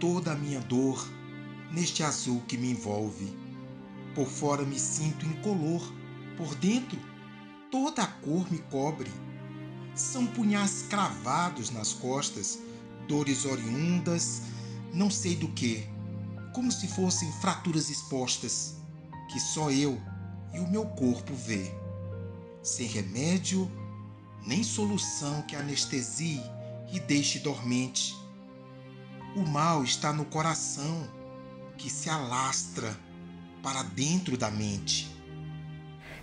toda a minha dor neste azul que me envolve. Por fora me sinto incolor, por dentro toda a cor me cobre. São punhais cravados nas costas, dores oriundas, não sei do que, como se fossem fraturas expostas, que só eu e o meu corpo vê. Sem remédio, nem solução que anestesie e deixe dormente. O mal está no coração, que se alastra para dentro da mente.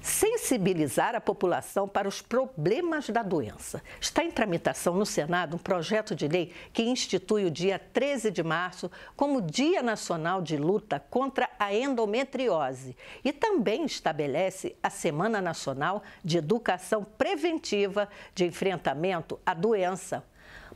Sensibilizar a população para os problemas da doença. Está em tramitação no Senado um projeto de lei que institui o dia 13 de março como Dia Nacional de Luta contra a Endometriose e também estabelece a Semana Nacional de Educação Preventiva de Enfrentamento à Doença.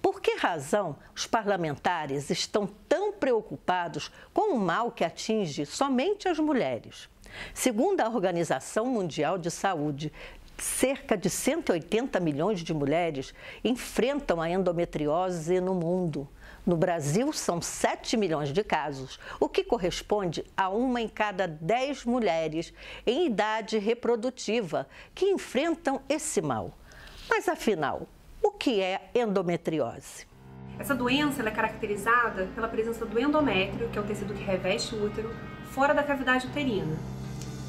Por que razão os parlamentares estão tão preocupados com o mal que atinge somente as mulheres? Segundo a Organização Mundial de Saúde, cerca de 180 milhões de mulheres enfrentam a endometriose no mundo. No Brasil, são 7 milhões de casos, o que corresponde a 1 em cada 10 mulheres em idade reprodutiva que enfrentam esse mal. Mas, afinal, o que é endometriose? Essa doença ela é caracterizada pela presença do endométrio, que é o tecido que reveste o útero, fora da cavidade uterina.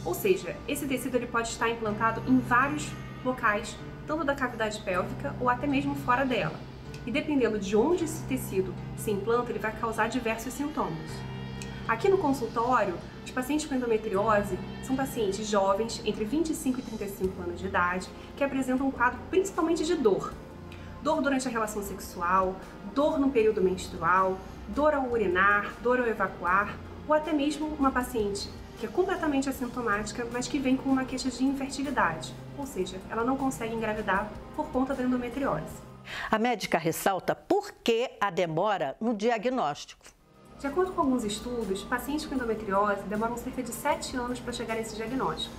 Ou seja, esse tecido ele pode estar implantado em vários locais, tanto da cavidade pélvica ou até mesmo fora dela. E dependendo de onde esse tecido se implanta, ele vai causar diversos sintomas. Aqui no consultório, os pacientes com endometriose são pacientes jovens, entre 25 e 35 anos de idade, que apresentam um quadro principalmente de dor. Dor durante a relação sexual, dor no período menstrual, dor ao urinar, dor ao evacuar, ou até mesmo uma paciente que é completamente assintomática, mas que vem com uma queixa de infertilidade, ou seja, ela não consegue engravidar por conta da endometriose. A médica ressalta por que a demora no diagnóstico. De acordo com alguns estudos, pacientes com endometriose demoram cerca de 7 anos para chegar a esse diagnóstico.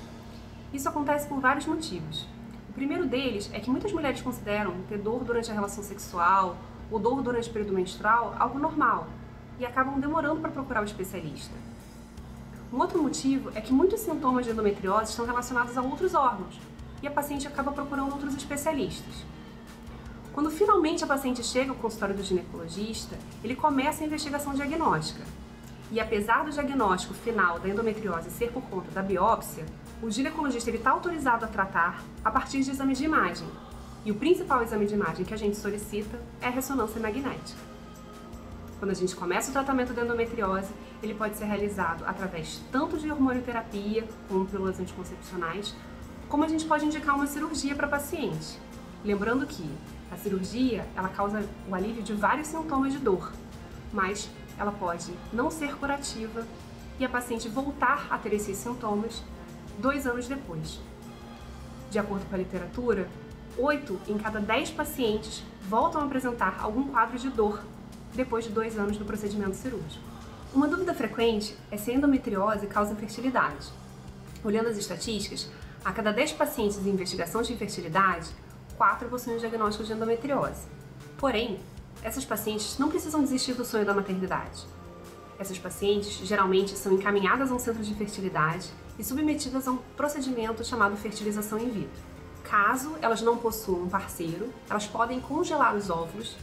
Isso acontece por vários motivos. O primeiro deles é que muitas mulheres consideram ter dor durante a relação sexual ou dor durante o período menstrual algo normal e acabam demorando para procurar o especialista. Um outro motivo é que muitos sintomas de endometriose estão relacionados a outros órgãos e a paciente acaba procurando outros especialistas. Quando finalmente a paciente chega ao consultório do ginecologista, ele começa a investigação diagnóstica. E apesar do diagnóstico final da endometriose ser por conta da biópsia, o ginecologista está autorizado a tratar a partir de exames de imagem. E o principal exame de imagem que a gente solicita é a ressonância magnética. Quando a gente começa o tratamento da endometriose, ele pode ser realizado através tanto de hormonioterapia, como pílulas anticoncepcionais, como a gente pode indicar uma cirurgia para a paciente. Lembrando que a cirurgia ela causa o alívio de vários sintomas de dor, mas ela pode não ser curativa e a paciente voltar a ter esses sintomas 2 anos depois. De acordo com a literatura, 8 em cada 10 pacientes voltam a apresentar algum quadro de dor depois de 2 anos do procedimento cirúrgico. Uma dúvida frequente é se a endometriose causa infertilidade. Olhando as estatísticas, a cada 10 pacientes em investigação de infertilidade, 4 possuem o diagnóstico de endometriose. Porém, essas pacientes não precisam desistir do sonho da maternidade. Essas pacientes geralmente são encaminhadas a um centro de fertilidade e submetidas a um procedimento chamado fertilização in vitro. Caso elas não possuam um parceiro, elas podem congelar os óvulos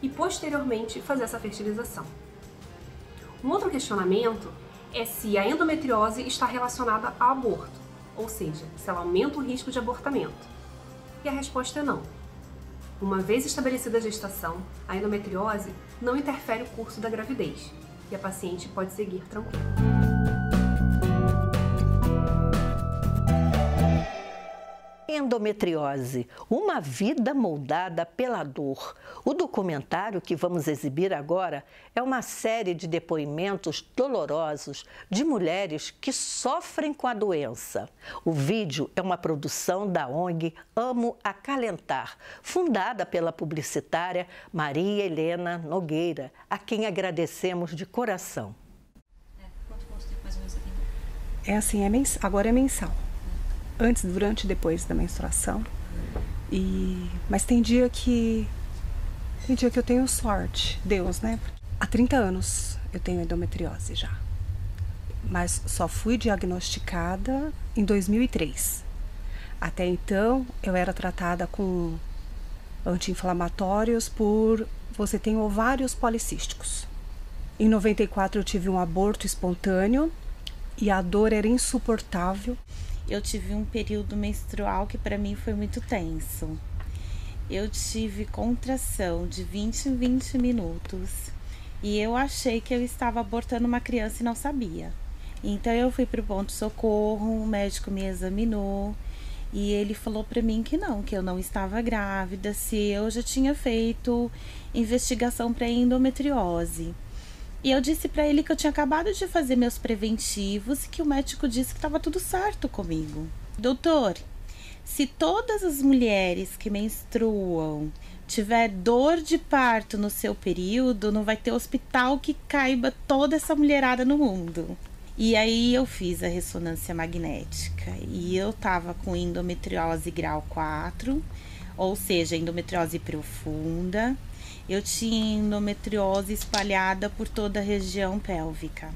e posteriormente fazer essa fertilização. Um outro questionamento é se a endometriose está relacionada ao aborto, ou seja, se ela aumenta o risco de abortamento. E a resposta é não. Uma vez estabelecida a gestação, a endometriose não interfere o curso da gravidez e a paciente pode seguir tranquila. Endometriose, uma vida moldada pela dor. O documentário que vamos exibir agora é uma série de depoimentos dolorosos de mulheres que sofrem com a doença. O vídeo é uma produção da ONG Amo Acalentar, fundada pela publicitária Maria Helena Nogueira, a quem agradecemos de coração. Quanto tempo mais ou menos você tem? É assim, agora é mensal. Antes, durante e depois da menstruação. Mas tem dia que eu tenho sorte, Deus, né? Há 30 anos eu tenho endometriose já, mas só fui diagnosticada em 2003. Até então eu era tratada com anti-inflamatórios por você tem ovários policísticos. Em 94 eu tive um aborto espontâneo e a dor era insuportável. Eu tive um período menstrual que para mim foi muito tenso. Eu tive contração de 20 em 20 minutos e eu achei que eu estava abortando uma criança e não sabia. Então eu fui para o pronto-socorro, o médico me examinou e ele falou para mim que eu não estava grávida, se eu já tinha feito investigação para endometriose. E eu disse para ele que eu tinha acabado de fazer meus preventivos e que o médico disse que estava tudo certo comigo. Doutor, se todas as mulheres que menstruam tiver dor de parto no seu período, não vai ter hospital que caiba toda essa mulherada no mundo. E aí eu fiz a ressonância magnética e eu tava com endometriose grau 4, ou seja, endometriose profunda. Eu tinha endometriose espalhada por toda a região pélvica.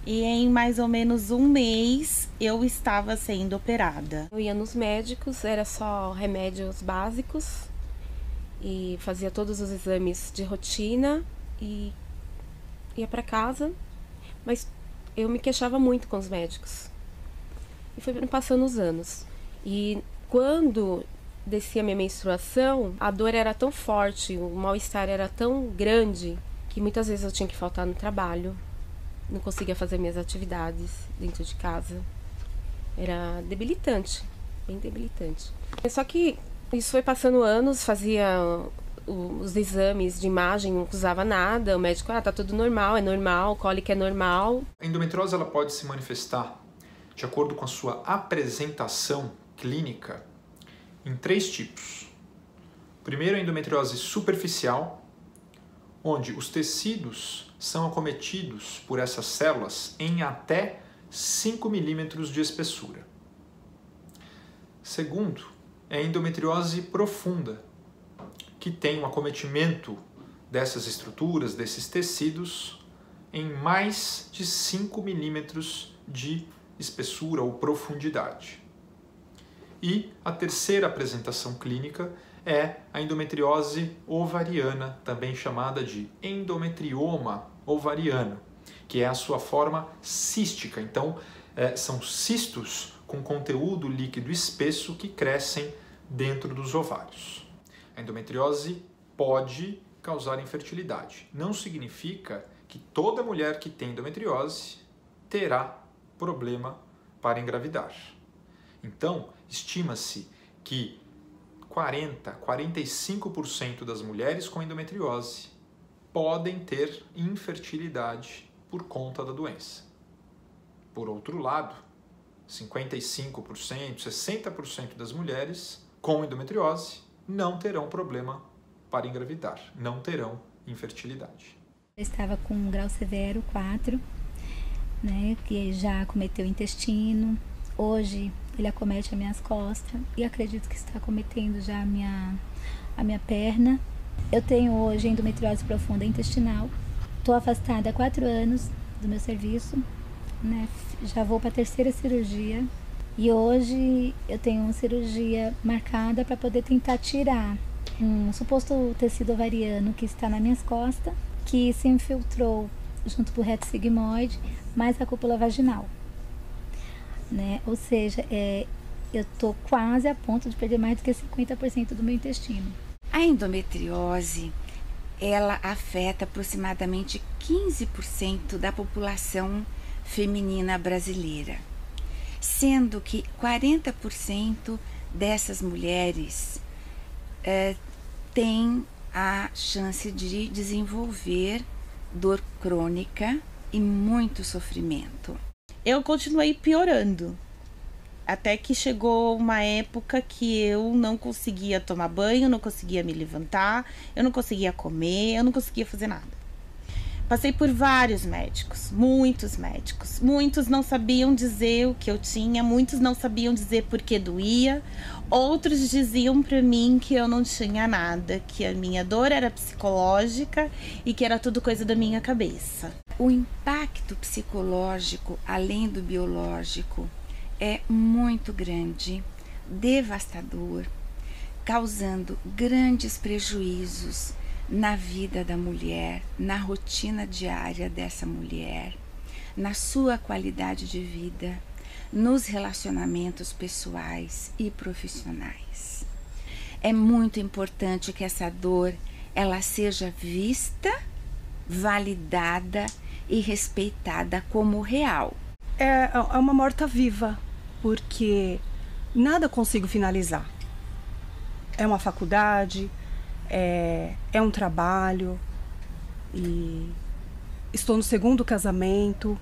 E em mais ou menos um mês eu estava sendo operada. Eu ia nos médicos, era só remédios básicos e fazia todos os exames de rotina e ia para casa, mas eu me queixava muito com os médicos. E foi passando os anos. E quando descia a minha menstruação, a dor era tão forte, o mal-estar era tão grande que muitas vezes eu tinha que faltar no trabalho, não conseguia fazer minhas atividades dentro de casa. Era debilitante, bem debilitante. Só que isso foi passando anos, fazia os exames de imagem, não usava nada, o médico, tá tudo normal, é normal, cólica é normal. A endometriose ela pode se manifestar, de acordo com a sua apresentação clínica, em 3 tipos. Primeiro, a endometriose superficial, onde os tecidos são acometidos por essas células em até 5 milímetros de espessura. Segundo, é a endometriose profunda, que tem um acometimento dessas estruturas, desses tecidos, em mais de 5 milímetros de espessura ou profundidade. E a terceira apresentação clínica é a endometriose ovariana, também chamada de endometrioma ovariano, que é a sua forma cística. Então, são cistos com conteúdo líquido espesso que crescem dentro dos ovários. A endometriose pode causar infertilidade. Não significa que toda mulher que tem endometriose terá problema para engravidar. Então, estima-se que 45% das mulheres com endometriose podem ter infertilidade por conta da doença. Por outro lado, 55%, 60% das mulheres com endometriose não terão problema para engravidar, não terão infertilidade. Eu estava com um grau severo 4, né, que já acometeu o intestino. Hoje ele acomete as minhas costas e acredito que está acometendo já a minha perna. Eu tenho hoje endometriose profunda intestinal. Estou afastada há 4 anos do meu serviço, né? Já vou para a 3ª cirurgia e hoje eu tenho uma cirurgia marcada para poder tentar tirar um suposto tecido ovariano que está nas minhas costas, que se infiltrou junto com o reto sigmoide, mais a cúpula vaginal. Né? Ou seja, eu estou quase a ponto de perder mais do que 50% do meu intestino. A endometriose, ela afeta aproximadamente 15% da população feminina brasileira, sendo que 40% dessas mulheres têm a chance de desenvolver dor crônica e muito sofrimento. Eu continuei piorando, até que chegou uma época que eu não conseguia tomar banho, não conseguia me levantar, eu não conseguia comer, eu não conseguia fazer nada. Passei por vários médicos, muitos médicos. Muitos não sabiam dizer o que eu tinha, muitos não sabiam dizer por que doía. Outros diziam para mim que eu não tinha nada, que a minha dor era psicológica e que era tudo coisa da minha cabeça. O impacto psicológico, além do biológico, é muito grande, devastador, causando grandes prejuízos na vida da mulher, na rotina diária dessa mulher, na sua qualidade de vida, nos relacionamentos pessoais e profissionais. É muito importante que essa dor ela seja vista, validada e respeitada como real. É uma morta-viva, porque nada consigo finalizar. É uma faculdade, é um trabalho, e estou no segundo casamento,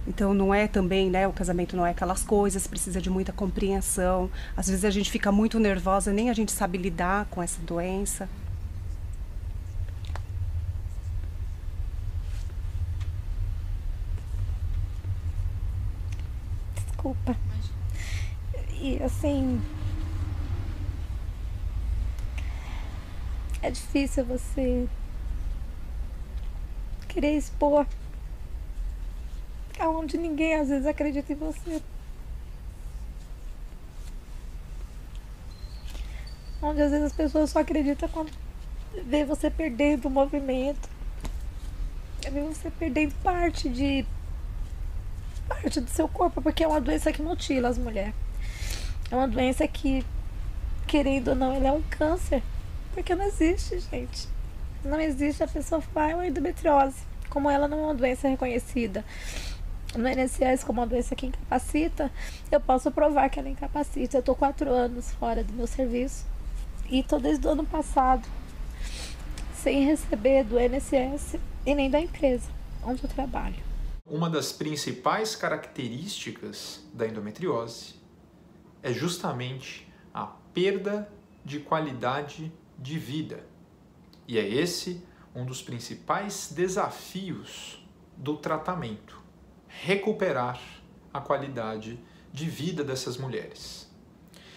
então não é também, né, o casamento não é aquelas coisas, precisa de muita compreensão. Às vezes a gente fica muito nervosa, nem a gente sabe lidar com essa doença. Desculpa. E assim, é difícil você querer expor aonde ninguém às vezes acredita em você. Onde às vezes as pessoas só acreditam quando vê você perdendo o movimento, vê você perdendo parte do seu corpo, porque é uma doença que mutila as mulheres. É uma doença que, querendo ou não, ela é um câncer. Porque não existe, gente. Não existe a pessoa falar uma endometriose. Como ela não é uma doença reconhecida no INSS como uma doença que incapacita, eu posso provar que ela incapacita. Eu tô 4 anos fora do meu serviço e tô desde o ano passado sem receber do INSS e nem da empresa onde eu trabalho. Uma das principais características da endometriose é justamente a perda de qualidade de vida. E é esse um dos principais desafios do tratamento: recuperar a qualidade de vida dessas mulheres.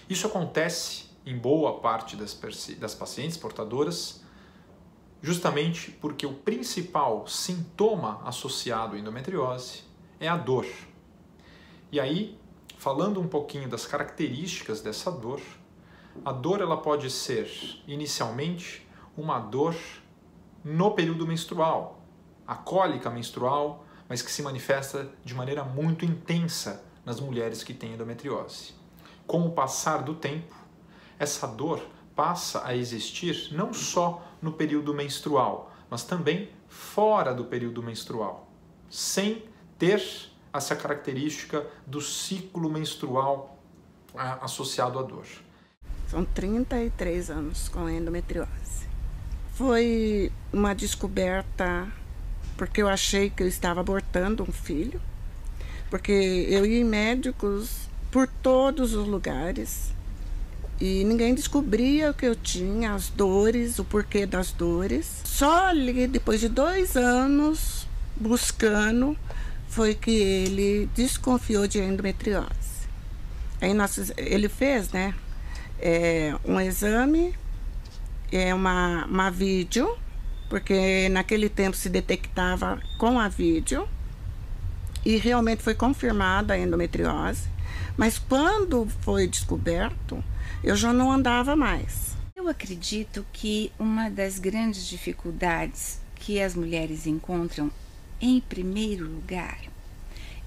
Isso acontece em boa parte das pacientes portadoras justamente porque o principal sintoma associado à endometriose é a dor. E aí, falando um pouquinho das características dessa dor, a dor ela pode ser, inicialmente, uma dor no período menstrual, a cólica menstrual, mas que se manifesta de maneira muito intensa nas mulheres que têm endometriose. Com o passar do tempo, essa dor passa a existir não só no período menstrual, mas também fora do período menstrual, sem ter essa característica do ciclo menstrual associado à dor. São 33 anos com endometriose. Foi uma descoberta porque eu achei que eu estava abortando um filho, porque eu ia em médicos por todos os lugares e ninguém descobria o que eu tinha, as dores, o porquê das dores. Só ali, depois de 2 anos buscando, foi que ele desconfiou de endometriose. Aí ele fez, né, um exame, uma vídeo, porque naquele tempo se detectava com a vídeo, e realmente foi confirmada a endometriose. Mas quando foi descoberto, eu já não andava mais. Eu acredito que uma das grandes dificuldades que as mulheres encontram, em primeiro lugar,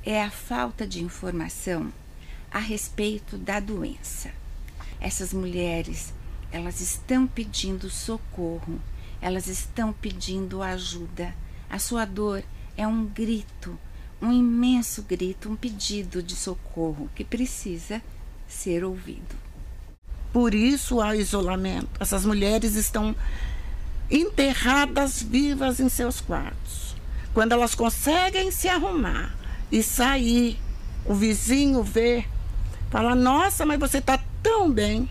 é a falta de informação a respeito da doença. Essas mulheres, elas estão pedindo socorro, elas estão pedindo ajuda. A sua dor é um grito, um imenso grito, um pedido de socorro que precisa ser ouvido. Por isso há isolamento. Essas mulheres estão enterradas vivas em seus quartos. Quando elas conseguem se arrumar e sair, o vizinho vê, fala: nossa, mas você está tão bem.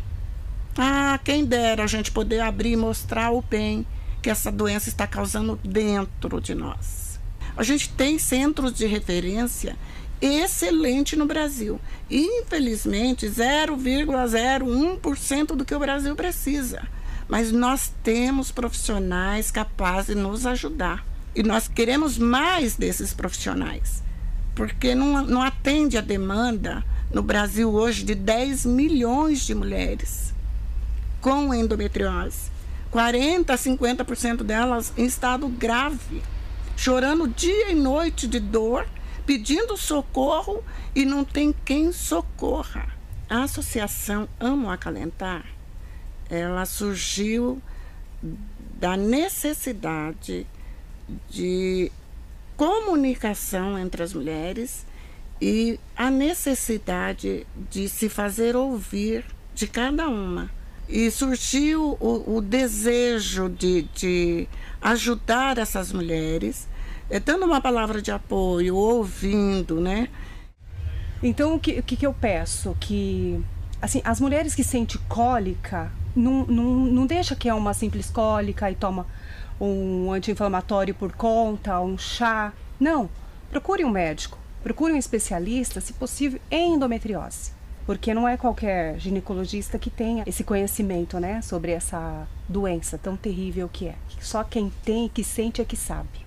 Ah, quem dera a gente poder abrir e mostrar o bem que essa doença está causando dentro de nós. A gente tem centros de referência excelente no Brasil. Infelizmente, 0,01% do que o Brasil precisa. Mas nós temos profissionais capazes de nos ajudar. E nós queremos mais desses profissionais, porque não atende a demanda no Brasil hoje de 10 milhões de mulheres com endometriose. 40% a 50% delas em estado grave, chorando dia e noite de dor, pedindo socorro e não tem quem socorra. A Associação Amo Acalentar, ela surgiu da necessidade de comunicação entre as mulheres e a necessidade de se fazer ouvir de cada uma. E surgiu o desejo de ajudar essas mulheres, dando uma palavra de apoio, ouvindo, né? Então, o que eu peço? Que, assim, as mulheres que sentem cólica, não deixa que é uma simples cólica e toma um anti-inflamatório por conta, um chá. Não, procure um médico, procure um especialista, se possível, em endometriose. Porque não é qualquer ginecologista que tenha esse conhecimento, né, sobre essa doença tão terrível que é. Só quem tem, que sente, é que sabe.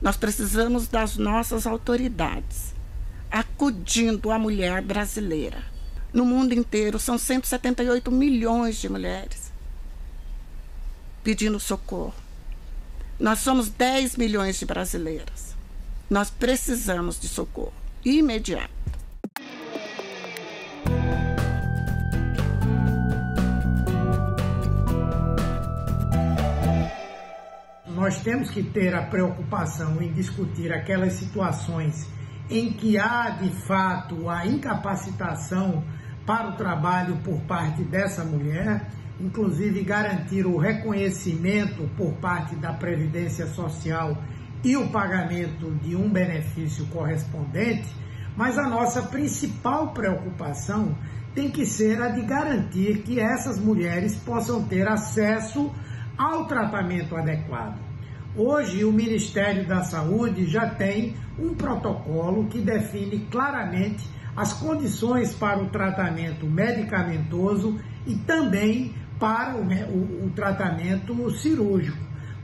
Nós precisamos das nossas autoridades acudindo a mulher brasileira. No mundo inteiro, são 178 milhões de mulheres pedindo socorro. Nós somos 10 milhões de brasileiras. Nós precisamos de socorro imediato. Nós temos que ter a preocupação em discutir aquelas situações em que há, de fato, a incapacitação para o trabalho por parte dessa mulher, inclusive garantir o reconhecimento por parte da Previdência Social e o pagamento de um benefício correspondente, mas a nossa principal preocupação tem que ser a de garantir que essas mulheres possam ter acesso ao tratamento adequado. Hoje, o Ministério da Saúde já tem um protocolo que define claramente as condições para o tratamento medicamentoso e também para o tratamento cirúrgico.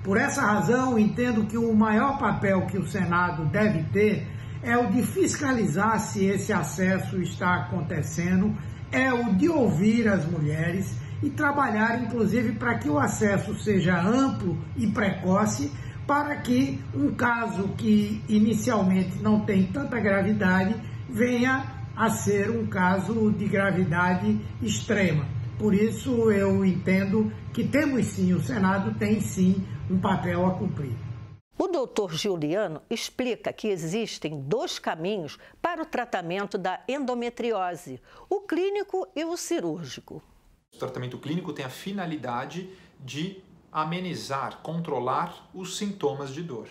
Por essa razão, entendo que o maior papel que o Senado deve ter é o de fiscalizar se esse acesso está acontecendo, é o de ouvir as mulheres e trabalhar, inclusive, para que o acesso seja amplo e precoce, para que um caso que inicialmente não tem tanta gravidade venha a ser um caso de gravidade extrema. Por isso, eu entendo que temos sim, o Senado tem sim um papel a cumprir. O doutor Giuliano explica que existem 2 caminhos para o tratamento da endometriose, o clínico e o cirúrgico. O tratamento clínico tem a finalidade de amenizar, controlar os sintomas de dor.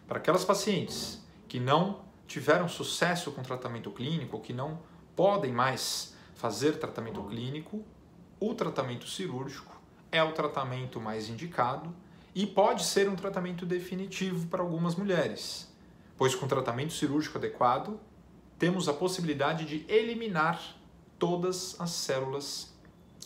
Para aquelas pacientes que não tiveram sucesso com o tratamento clínico, ou que não podem mais fazer tratamento clínico, o tratamento cirúrgico é o tratamento mais indicado e pode ser um tratamento definitivo para algumas mulheres, pois com tratamento cirúrgico adequado, temos a possibilidade de eliminar todas as células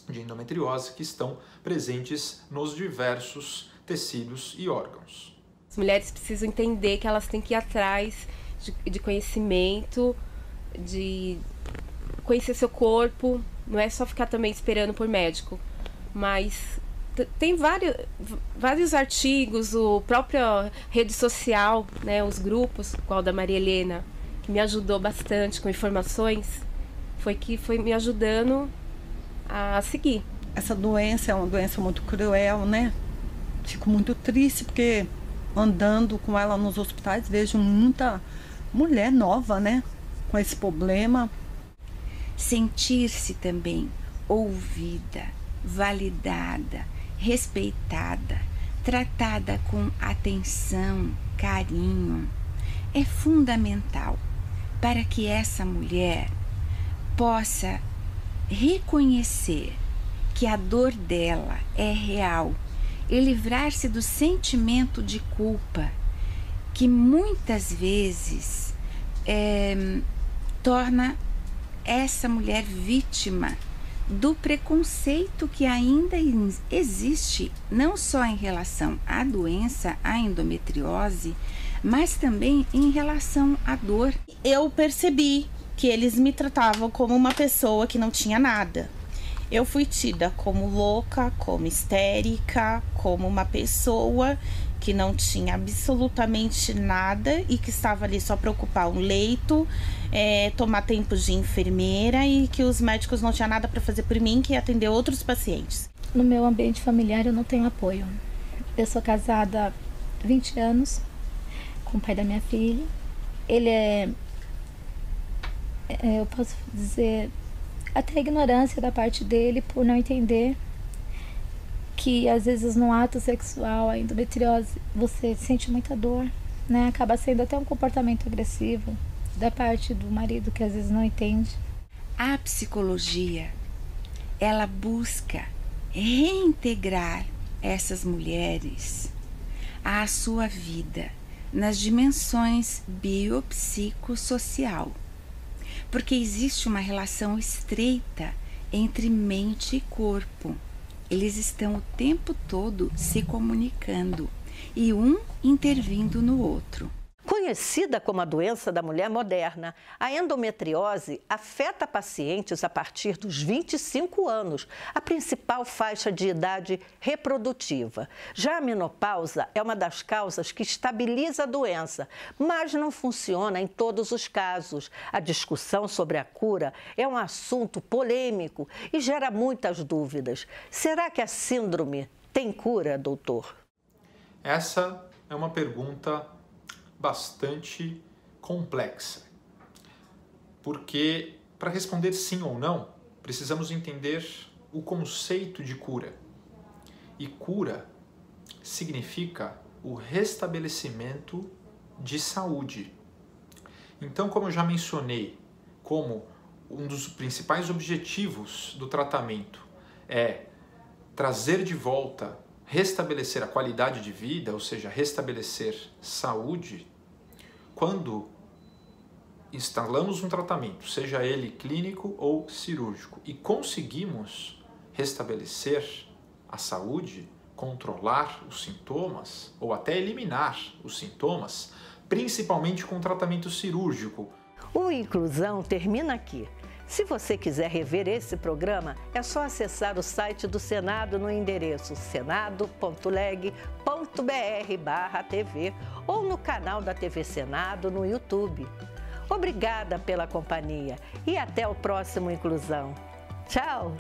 de endometriose que estão presentes nos diversos tecidos e órgãos. As mulheres precisam entender que elas têm que ir atrás de conhecimento, de conhecer seu corpo, não é só ficar também esperando por médico, mas tem vários artigos, a própria rede social, né, os grupos, qual da Maria Helena, que me ajudou bastante com informações, foi me ajudando a seguir. Essa doença é uma doença muito cruel, né? Fico muito triste porque andando com ela nos hospitais vejo muita mulher nova, né? Com esse problema. Sentir-se também ouvida, validada, respeitada, tratada com atenção, carinho, é fundamental para que essa mulher possa reconhecer que a dor dela é real e livrar-se do sentimento de culpa, que muitas vezes torna essa mulher vítima do preconceito que ainda existe, não só em relação à doença, à endometriose, mas também em relação à dor. Eu percebi que eles me tratavam como uma pessoa que não tinha nada. Eu fui tida como louca, como histérica, como uma pessoa que não tinha absolutamente nada e que estava ali só para ocupar um leito, tomar tempo de enfermeira, e que os médicos não tinham nada para fazer por mim, que ia atender outros pacientes. No meu ambiente familiar eu não tenho apoio. Eu sou casada há 20 anos com o pai da minha filha. Ele eu posso dizer, até a ignorância da parte dele por não entender que às vezes no ato sexual, a endometriose, você sente muita dor, né? Acaba sendo até um comportamento agressivo da parte do marido, que às vezes não entende. A psicologia, ela busca reintegrar essas mulheres à sua vida nas dimensões biopsicossocial, porque existe uma relação estreita entre mente e corpo. Eles estão o tempo todo se comunicando e um intervindo no outro. Conhecida como a doença da mulher moderna, a endometriose afeta pacientes a partir dos 25 anos, a principal faixa de idade reprodutiva. Já a menopausa é uma das causas que estabiliza a doença, mas não funciona em todos os casos. A discussão sobre a cura é um assunto polêmico e gera muitas dúvidas. Será que a síndrome tem cura, doutor? Essa é uma pergunta bastante complexa, porque para responder sim ou não, precisamos entender o conceito de cura. E cura significa o restabelecimento de saúde. Então, como eu já mencionei, como um dos principais objetivos do tratamento é trazer de volta, restabelecer a qualidade de vida, ou seja, restabelecer saúde, quando instalamos um tratamento, seja ele clínico ou cirúrgico, e conseguimos restabelecer a saúde, controlar os sintomas ou até eliminar os sintomas, principalmente com tratamento cirúrgico. O Inclusão termina aqui. Se você quiser rever esse programa, é só acessar o site do Senado no endereço senado.leg.br/TV ou no canal da TV Senado no YouTube. Obrigada pela companhia e até o próximo Inclusão. Tchau!